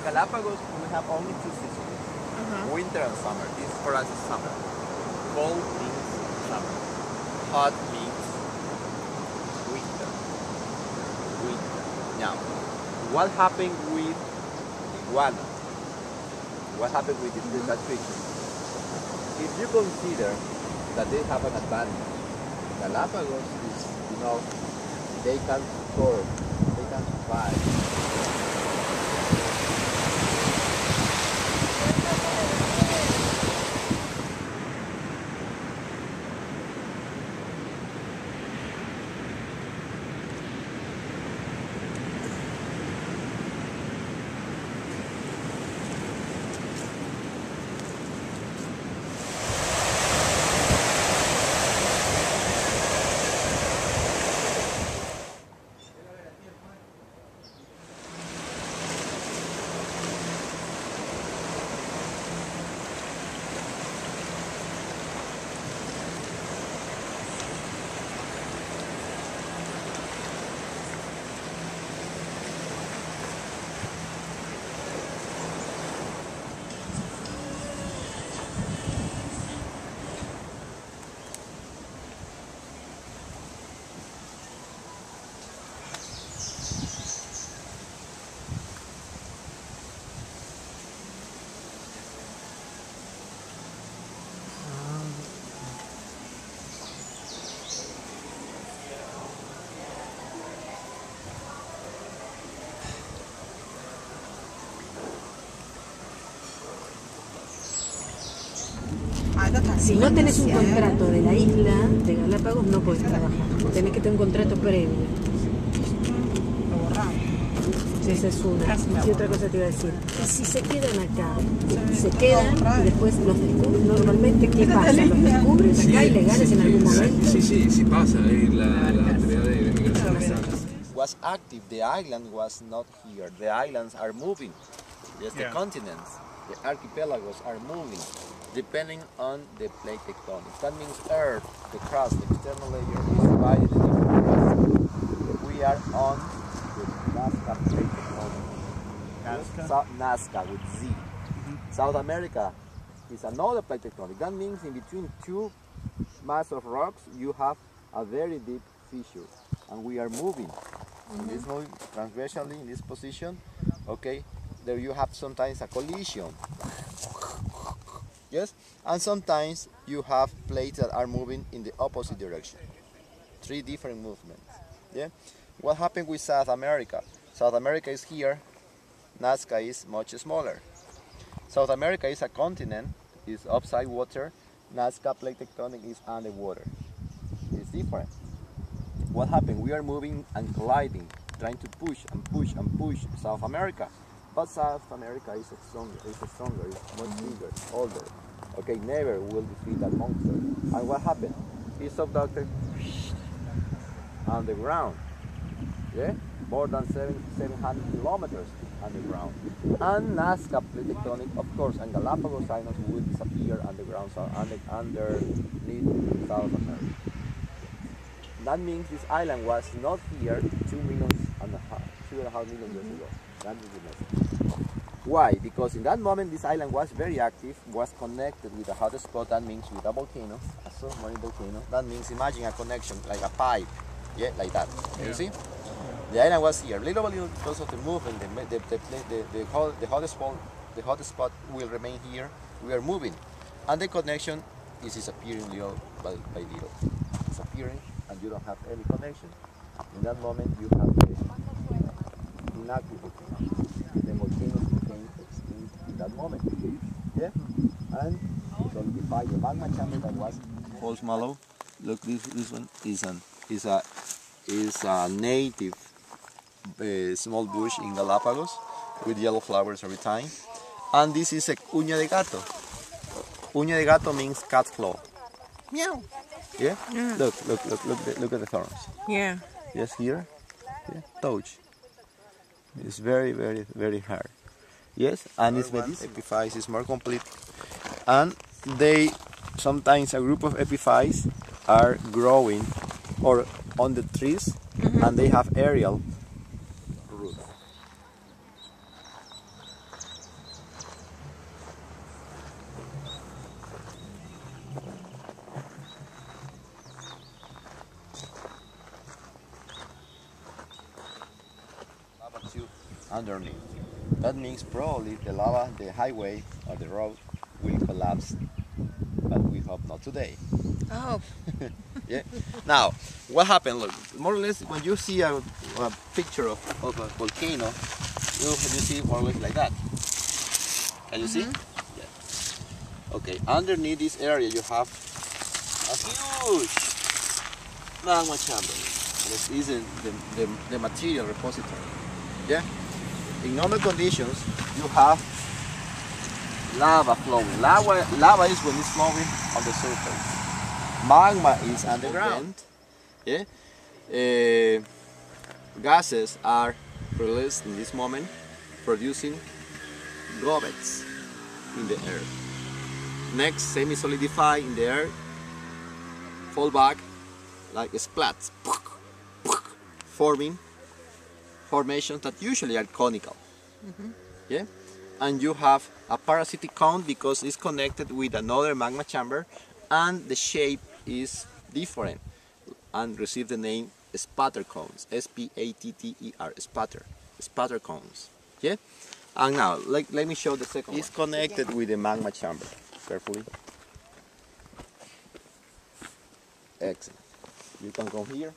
Galapagos, we have only two seasons, winter and summer. This for us is summer. Cold means summer. Hot means winter. Now, what happened with iguana? What happened with that creature? If you consider that they have an advantage, Galapagos is, they can soar, they can survive. Si no tenés un contrato de la isla de Galápagos, no podés trabajar. Tenés que tener un contrato previo. Lo borramos. Esa es una. Y otra cosa te iba a decir. Y si se quedan acá, se quedan y después los descubren. Normalmente, ¿qué pasa? ¿Los descubren acá ilegales en algún momento? Sí pasa. La autoridad de inmigración está. Was active, the island was not here. The islands are moving. Yes, the continents, the archipelagos are moving, depending on the plate tectonics. That means Earth, the crust, the external layer, is divided in different crusts. We are on the Nazca plate tectonic. Nazca with Z. South America is another plate tectonic. That means in between two mass of rocks, you have a very deep fissure, and we are moving. In this moving transversally in this position, okay, there you have sometimes a collision. Yes, and sometimes you have plates that are moving in the opposite direction. Three different movements. Yeah, what happened with South America? South America is here. Nazca is much smaller. South America is a continent, is upside water. Nazca plate tectonic is underwater. It's different. What happened? We are moving and colliding, trying to push and push and push South America. But South America is stronger, it's much bigger, older. Okay, never will defeat that monster. And what happened? He subducted underground. Yeah? More than 700 kilometers underground. And Nazca plate tectonic, of course, and Galapagos Islands will disappear underground, so underneath South America. That means this island was not here 2.5 million years ago. That is the message. Why? Because in that moment this island was very active, was connected with a hot spot. That means with a volcano, a submarine volcano. That means imagine a connection like a pipe, yeah, like that. Yeah. You see? The island was here. Little by little, because of the movement, the hot spot will remain here. We are moving, and the connection is disappearing little by little. Disappearing, and you don't have any connection. In that moment, you have the inactive volcano. The volcanoes became extinct in that moment. Yeah, and solidify the magma chamber that was false mallow. Look, this one is a native small bush in Galapagos with yellow flowers every time. And this is a uña de gato. Uña de gato means cat claw. Meow. Yeah? Yeah. Look at the thorns. Yeah. Yes, here. Yeah. Touch. It's very, very, very hard. Yes, and its epiphyse is more complete and they sometimes a group of epiphytes are growing or on the trees, and they have aerial roots. Lava tube underneath. That means probably the lava, the highway or the road will collapse, but we hope not today. Oh. Yeah. Now, what happened? Look, more or less, when you see a picture of a volcano, you see more or less like that. Can you see? Yeah. Okay. Underneath this area, you have a huge magma chamber. This is the material repository. Yeah. In normal conditions, you have lava flowing. Lava is when it's flowing on the surface. Magma is underground. Yeah. Gases are released in this moment, producing gobbets in the air. Next, semi-solidify in the air, fall back like splats, forming formations that usually are conical. Yeah. And you have a parasitic cone because it's connected with another magma chamber, and the shape is different and receive the name spatter cones. S-P-A-T-T-E-R, spatter cones. Yeah. And now let me show the second one. It's connected with the magma chamber. Carefully. Excellent. You can come here.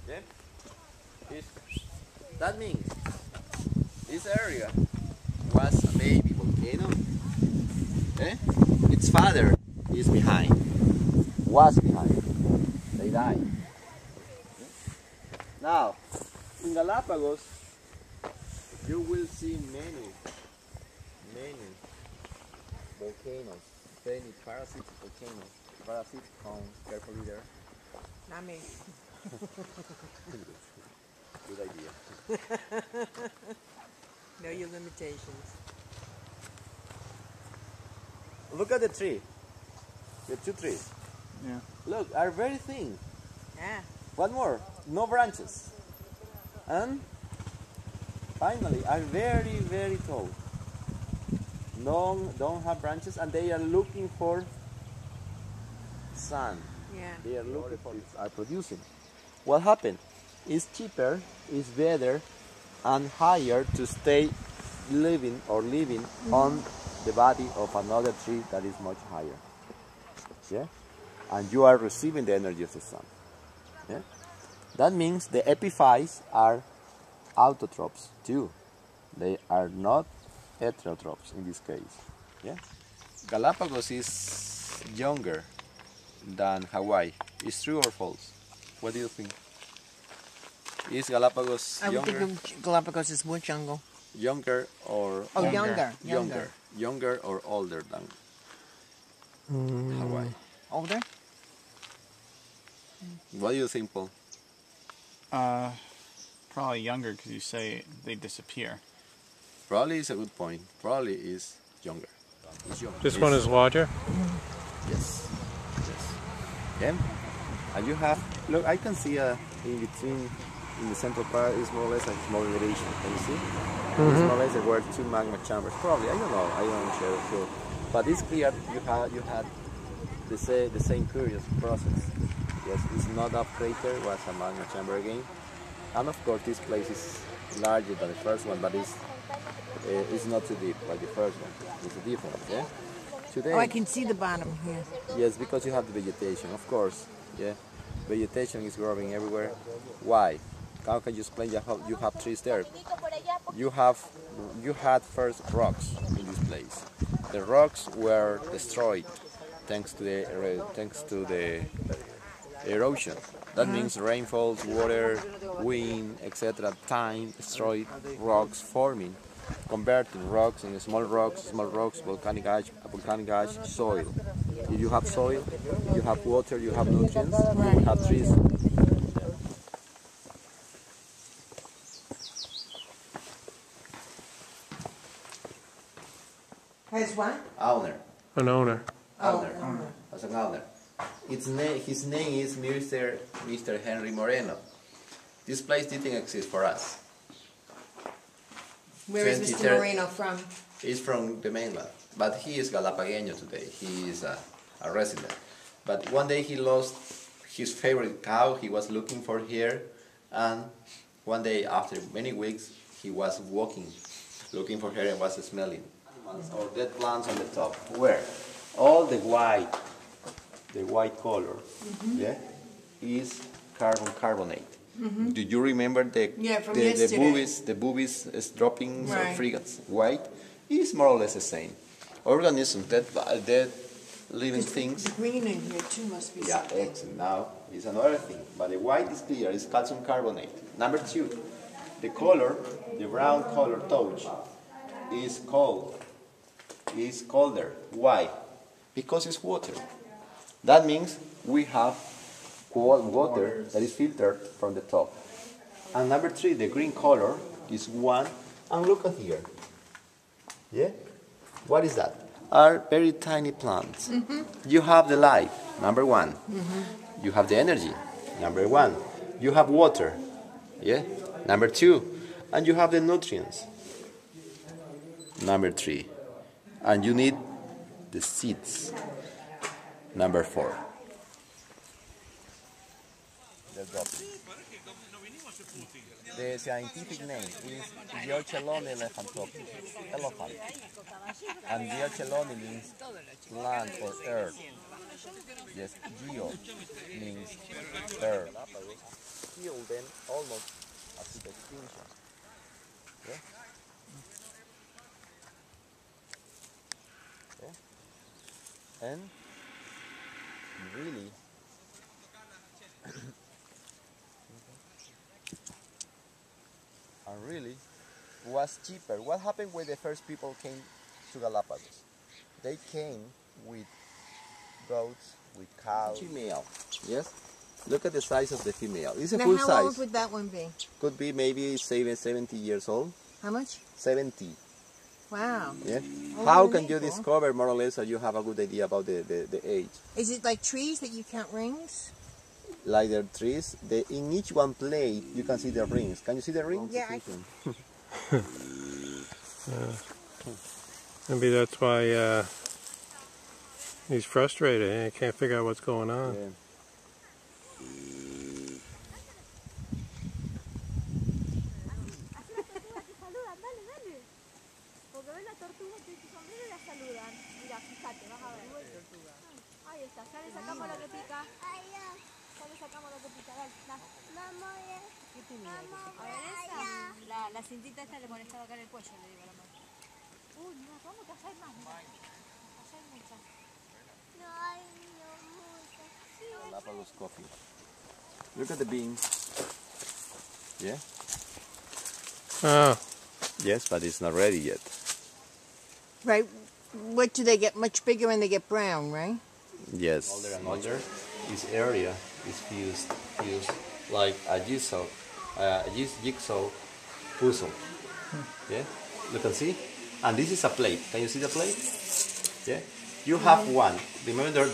Yeah. That means this area was a baby volcano. Eh? Its father is behind. Was behind. They died. Now, in Galapagos, you will see many volcanoes, many parasitic volcanoes, parasitic cones. Carefully there. Not me. Good idea. Know your limitations. Look at the tree. The two trees. Yeah. Look, are very thin. Yeah. One more, no branches. And finally, are very, very tall. Don't have branches, and they are looking for sun. Yeah. They are looking for are producing. What happened? It's cheaper, it's better, and higher to stay living on the body of another tree that is much higher. Yeah, and you are receiving the energy of the sun. Yeah, that means the epiphytes are autotrophs too. They are not heterotrophs in this case. Yeah, Galapagos is younger than Hawaii. Is true or false? What do you think? Is Galapagos I would younger? think Galapagos is more jungle. Younger or Oh, older? younger. Younger or older than Hawaii? Older? What do you think, Paul? Probably younger because you say they disappear. Probably is a good point. Probably is younger. It's younger. This one is larger? Yes. Yes. Yeah. And you have, look, I can see in between, in the central part is more or less a small elevation. Can you see? It's more or less there were two magma chambers. Probably, I don't know. I don't sure. But it's clear you had the same curious process. Yes, it's not a crater, it was a magma chamber again. And of course, this place is larger than the first one, but it's not too deep like the first one. It's a difference, yeah. Today, Oh, I can see the bottom here. yes, because you have the vegetation, of course. Yeah, vegetation is growing everywhere. Why? How can you explain how you have trees there? You had first rocks in this place. The rocks were destroyed thanks to the erosion. That means rainfalls, water, wind, etc. Time destroyed rocks forming, converting rocks into small rocks, volcanic ash, soil. If you have soil, you have water, you have nutrients, you have trees. what? Owner. An owner. Owner. As an owner. His name is Mr. Henry Moreno. This place didn't exist for us. Where is Mr. 23rd Moreno from? He's from the mainland, but he is Galapagueño today. He is a resident. But one day he lost his favorite cow. He was looking for her, and one day after many weeks he was walking, looking for her, and was smelling animals or dead plants on the top. Where all the white color, yeah, is carbonate. Do you remember the boobies droppings Right. of frigates? White is more or less the same. Organisms, dead living things. The green in here too must be Yeah, something. excellent. Now is another thing, but the white is clear. It's calcium carbonate. Number 2, the color, the brown color touch, is cold. Is colder. Why? Because it's water. That means we have cold water that is filtered from the top. And number 3, the green color is one. And look at here. Yeah? What is that? Are very tiny plants. You have the life, number 1. You have the energy, number 1. You have water, yeah, number 2. And you have the nutrients, number 3. And you need the seeds, number 4. The scientific name is Diochelone elephantophis, elephant. And Diochelone means land or earth. Yes, geo means earth. Killed them almost as to extinction. Yeah? Yeah? And really, was cheaper. What happened when the first people came to Galapagos? They came with goats, with cows. Female, yes? Look at the size of the female. It's a Now, full how size. old would that one be? Could be maybe 70 years old. How much? 70. Wow. Yeah. Older How than can you April. discover more or less so you have a good idea about the age? Is it like trees that you count rings? Like the trees, in each one plate you can see the rings. Can you see the rings? Yeah, Maybe that's why he's frustrated. He can't figure out what's going on. Yeah. La cintita esta le molestaba acá en el cuello, le digo a la madre. Uy, no, vamos a hacer más. Allá hay muchas. No hay muchas. Galapagos coffee. Look at the beans. Yeah? Oh, Yes, but it's not ready yet. Right. What do they get much bigger when they get brown, right? Yes. Older and older, this area is fused like a jigsaw puzzle. Yeah, you can see. And this is a plate. Can you see the plate? Yeah. You have one. Remember